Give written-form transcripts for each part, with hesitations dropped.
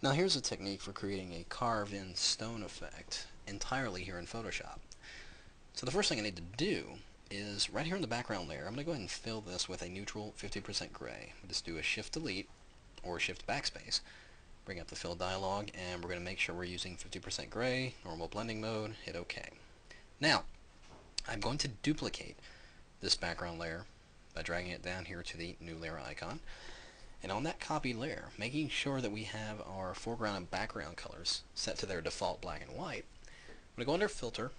Now here's a technique for creating a carve-in stone effect entirely here in Photoshop. So the first thing I need to do is right here in the background layer, I'm going to go ahead and fill this with a neutral 50% gray. We'll just do a Shift Delete or Shift Backspace. Bring up the fill dialog, and we're going to make sure we're using 50% gray, normal blending mode, hit OK. Now, I'm going to duplicate this background layer by dragging it down here to the new layer icon. And on that copy layer, making sure that we have our foreground and background colors set to their default black and white, I'm going to go under Filter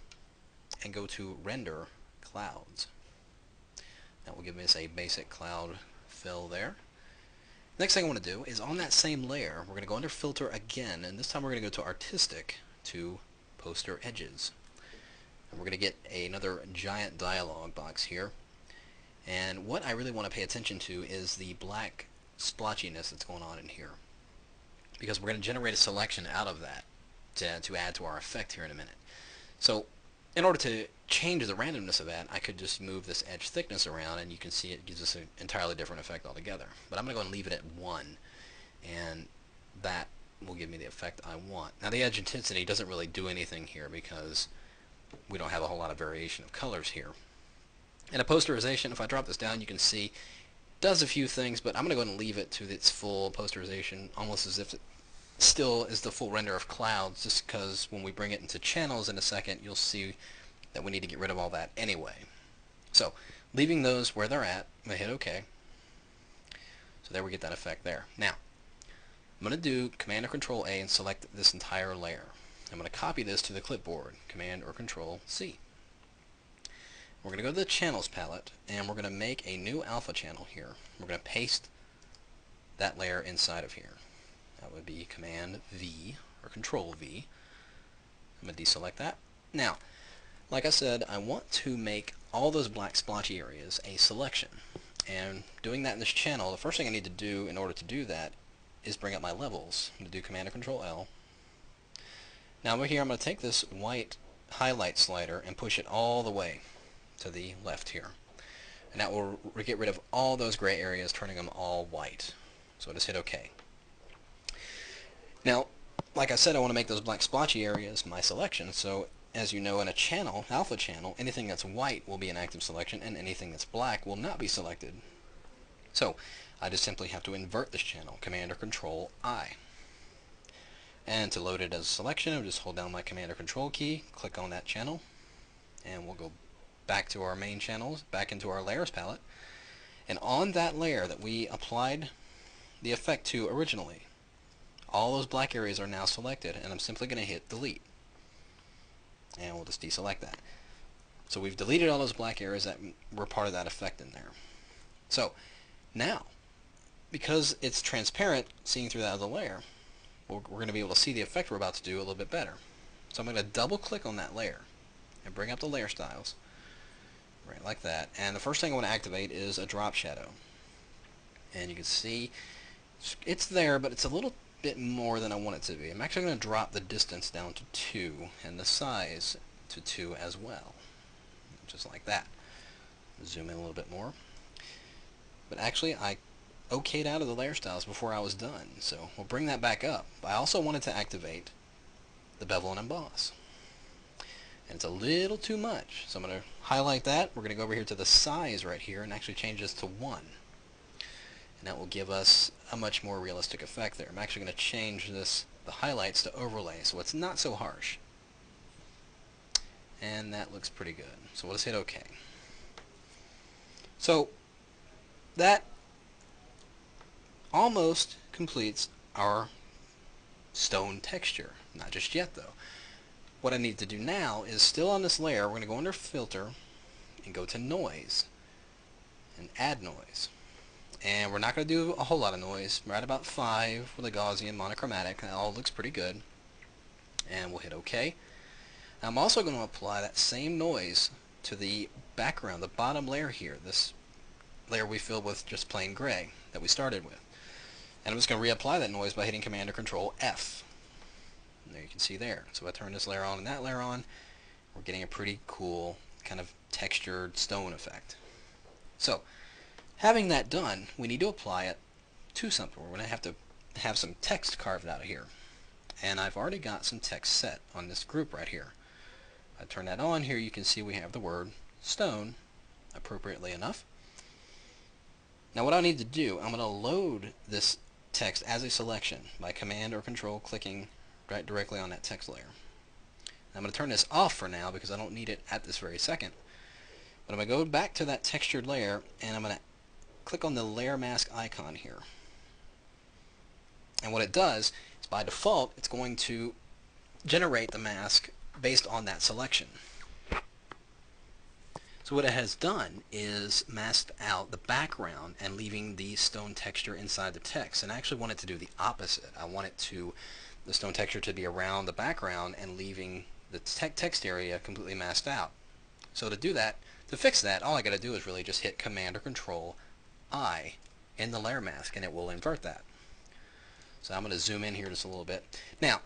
and go to Render Clouds. That will give us a basic cloud fill there. Next thing I want to do is on that same layer, we're going to go under Filter again, and this time we're going to go to Artistic to Poster Edges. And we're going to get another giant dialog box here. And what I really want to pay attention to is the black splotchiness that's going on in here, because we're going to generate a selection out of that to add to our effect here in a minute. So in order to change the randomness of that, I could just move this edge thickness around, and you can see it gives us an entirely different effect altogether. But I'm going to go and leave it at 1, and that will give me the effect I want. Now the edge intensity doesn't really do anything here because we don't have a whole lot of variation of colors here. And a posterization, if I drop this down, you can see does a few things, but I'm going to go ahead and leave it to its full posterization, almost as if it still is the full render of clouds, just because when we bring it into channels in a second, you'll see that we need to get rid of all that anyway. So, leaving those where they're at, I'm going to hit OK. So there we get that effect there. Now, I'm going to do Command or Control A and select this entire layer. I'm going to copy this to the clipboard, Command or Control C. We're going to go to the Channels palette, and we're going to make a new alpha channel here. We're going to paste that layer inside of here. That would be Command V or Control V. I'm going to deselect that. Now, like I said, I want to make all those black splotchy areas a selection. And doing that in this channel, the first thing I need to do in order to do that is bring up my levels. I'm going to do Command or Control L. Now over here, I'm going to take this white highlight slider and push it all the way to the left here. And that will get rid of all those gray areas, turning them all white. So just hit OK. Now, like I said, I want to make those black splotchy areas my selection, so as you know, in a channel, alpha channel, anything that's white will be an active selection, and anything that's black will not be selected. So I just simply have to invert this channel, Command or Control I. And to load it as a selection, I'll just hold down my Command or Control key, click on that channel, and we'll go back to our main channels, back into our layers palette. And on that layer that we applied the effect to originally, all those black areas are now selected, and I'm simply going to hit Delete. And we'll just deselect that. So we've deleted all those black areas that were part of that effect in there. So now, because it's transparent, seeing through that other layer, we're going to be able to see the effect we're about to do a little bit better. So I'm going to double click on that layer and bring up the layer styles, right like that. And the first thing I want to activate is a drop shadow. And you can see it's there, but it's a little bit more than I want it to be. I'm actually going to drop the distance down to 2 and the size to 2 as well, just like that. Zoom in a little bit more. But actually I okayed out of the layer styles before I was done, so we'll bring that back up. I also wanted to activate the bevel and emboss, and it's a little too much, so I'm going to highlight that. We're going to go over here to the size right here and actually change this to 1. And that will give us a much more realistic effect there. I'm actually going to change the highlights to overlay, so it's not so harsh. And that looks pretty good. So we'll just hit OK. So that almost completes our stone texture. Not just yet, though. What I need to do now is, still on this layer, we're going to go under Filter and go to Noise and Add Noise. And we're not going to do a whole lot of noise, right about 5 with a Gaussian monochromatic. That all looks pretty good. And we'll hit OK. Now I'm also going to apply that same noise to the background, the bottom layer here, this layer we filled with just plain gray that we started with. And I'm just going to reapply that noise by hitting Command or Control F. And there you can see there. So if I turn this layer on and that layer on, we're getting a pretty cool kind of textured stone effect. So having that done, we need to apply it to something. We're going to have to have some text carved out of here. And I've already got some text set on this group right here. I turn that on here, you can see we have the word stone, appropriately enough. Now what I need to do, I'm going to load this text as a selection by Command or Control clicking right directly on that text layer. I'm going to turn this off for now because I don't need it at this very second. But I'm going to go back to that textured layer and I'm going to click on the layer mask icon here. And what it does is by default it's going to generate the mask based on that selection. So what it has done is masked out the background and leaving the stone texture inside the text. And I actually want it to do the opposite. I want the stone texture to be around the background and leaving the text area completely masked out. So to do that, to fix that, all I got to do is really just hit Command or Control I in the layer mask and it will invert that. So I'm going to zoom in here just a little bit. Now,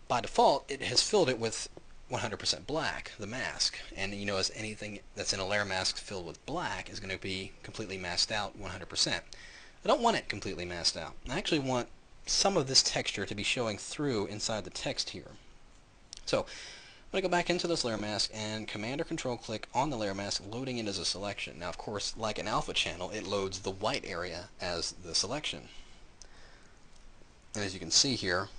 by default, it has filled it with 100% black, the mask. And you know, as anything that's in a layer mask filled with black is going to be completely masked out 100%. I don't want it completely masked out. I actually want some of this texture to be showing through inside the text here. So I'm going to go back into this layer mask and Command or Control click on the layer mask, loading it as a selection. Now of course, like an alpha channel, it loads the white area as the selection. And as you can see here,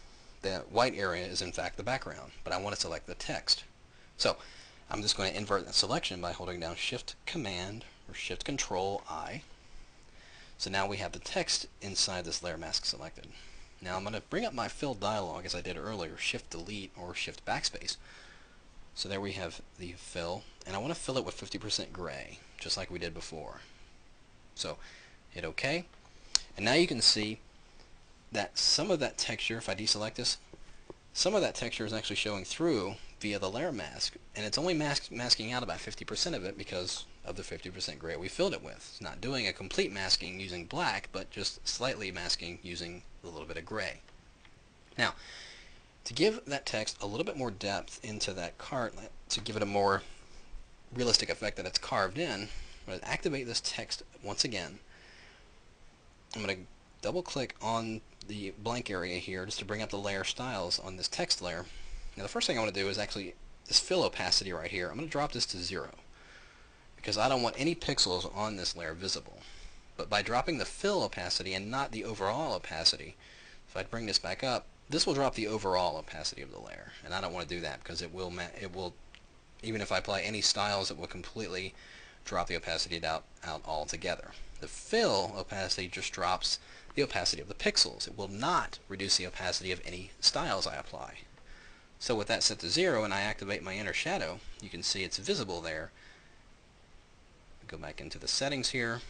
the white area is in fact the background, but I want to select the text. So I'm just going to invert that selection by holding down Shift Command or Shift Control I. So now we have the text inside this layer mask selected. Now I'm going to bring up my fill dialog as I did earlier, Shift Delete or Shift Backspace. So there we have the fill, and I want to fill it with 50% gray, just like we did before. So hit OK, and now you can see that some of that texture, if I deselect this, some of that texture is actually showing through via the layer mask, and it's only masking out about 50% of it because of the 50% gray we filled it with. It's not doing a complete masking using black, but just slightly masking using a little bit of gray. Now, to give that text a little bit more depth into that cart, to give it a more realistic effect that it's carved in, I'm going to activate this text once again. I'm going to double click on the blank area here just to bring up the layer styles on this text layer. Now the first thing I want to do is actually this fill opacity right here. I'm going to drop this to 0 because I don't want any pixels on this layer visible. But by dropping the fill opacity and not the overall opacity, if I bring this back up, this will drop the overall opacity of the layer, and I don't want to do that because it will even if I apply any styles, it will completely drop the opacity out altogether. The fill opacity just drops the opacity of the pixels. It will not reduce the opacity of any styles I apply. So with that set to 0 and I activate my inner shadow, you can see it's visible there. Go back into the settings here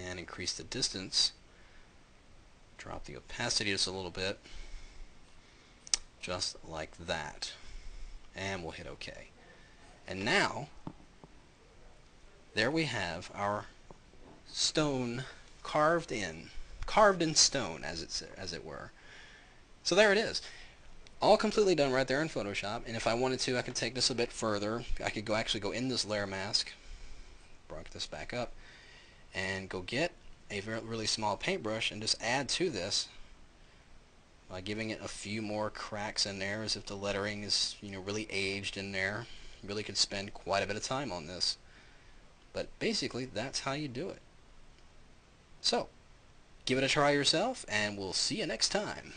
and increase the distance. Drop the opacity just a little bit. Just like that. And we'll hit OK. And now, there we have our stone carved in stone, as it were. So there it is, all completely done right there in Photoshop. And if I wanted to, I could take this a bit further. I could actually go in this layer mask, bring this back up, and go get a really small paintbrush and just add to this by giving it a few more cracks in there, as if the lettering is really aged in there. You really could spend quite a bit of time on this, but basically that's how you do it. So give it a try yourself, and we'll see you next time.